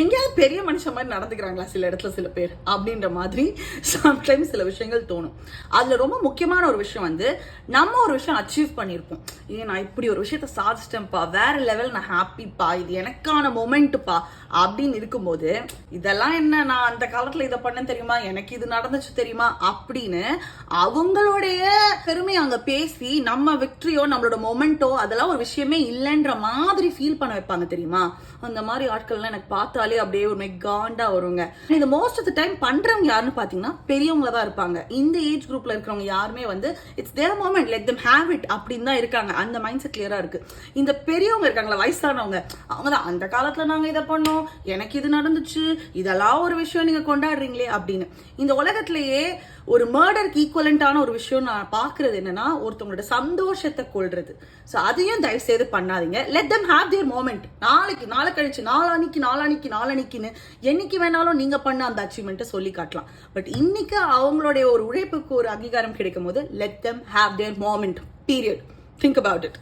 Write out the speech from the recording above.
எங்கேயாவது பெரிய மனுஷன் மாதிரி நடந்துக்கிறாங்களா சில இடத்துல சில பேர் அப்படின்ற மாதிரி சம்டைம்ஸ் சில விஷயங்கள் தோணும். அதுல ரொம்ப முக்கியமான ஒரு விஷயம் வந்து நம்ம ஒரு விஷயம் அச்சீவ் பண்ணியிருப்போம். நான் இப்படி ஒரு விஷயத்த சாதிச்சிட்டேன்ப்பா, வேற லெவல், நான் ஹாப்பிப்பா, இது எனக்கான மொமெண்ட்டுப்பா அப்படின்னு இருக்கும்போது இதெல்லாம் என்ன, நான் அந்த காலத்துல இதை பண்ண தெரியுமா, எனக்கு இது நடந்துச்சு தெரியுமா அப்படின்னு அவங்களுடைய பெருமை அங்க பேசி நம்ம விக்டரியோ நம்மளோட மொமெண்டோ அதெல்லாம் ஒரு விஷயமே இல்லைன்ற மாதிரி ஃபீல் பண்ண வைப்பாங்க தெரியுமா. அந்த மாதிரி ஆட்கள்லாம் எனக்கு பார்த்தாலே அப்படியே ஒரு மெகாண்டா வருங்க. இந்த மோஸ்ட் ஆஃப் த டைம் பண்றவங்க யாருன்னு பாத்தீங்கன்னா பெரியவங்கள தான் இருப்பாங்க. இந்த ஏஜ் குரூப்ல இருக்கிறவங்க யாருமே வந்து it's their moment, let them have it அப்படின்னு தான் இருக்காங்க. அந்த மைண்ட் செட் கிளியரா இருக்கு. இந்த பெரியவங்க இருக்காங்களா, வயசானவங்க, அவங்க தான் அந்த காலத்துல நாங்க இதை பண்ணோம், எனக்கு இது நடந்துச்சு, இதெல்லாம் ஒரு விஷயம் நீங்க கொண்டாடுறீங்களே அப்படின்னு. இந்த உலகத்திலேயே ஒரு மர்டருக்கு ஈக்குவலண்டான ஒரு விஷயம் நான் பாக்குறது என்னன்னா ஒருத்தவங்களோட சந்தோஷத்தை கொள்றது. ஸோ அதையும் தயவு செய்து பண்ணாதீங்க. Let them have their moment. நாளைக்கு, நாளை கழிச்சு, நாளானிக்குன்னு என்னைக்கு வேணாலும் நீங்க பண்ண அந்த அச்சீவ்மெண்ட்டை சொல்லி காட்டலாம். பட் இன்னைக்கு அவங்களுடைய ஒரு உழைப்புக்கு ஒரு அங்கீகாரம் கிடைக்கும் போது let them have their moment, period. Think about it.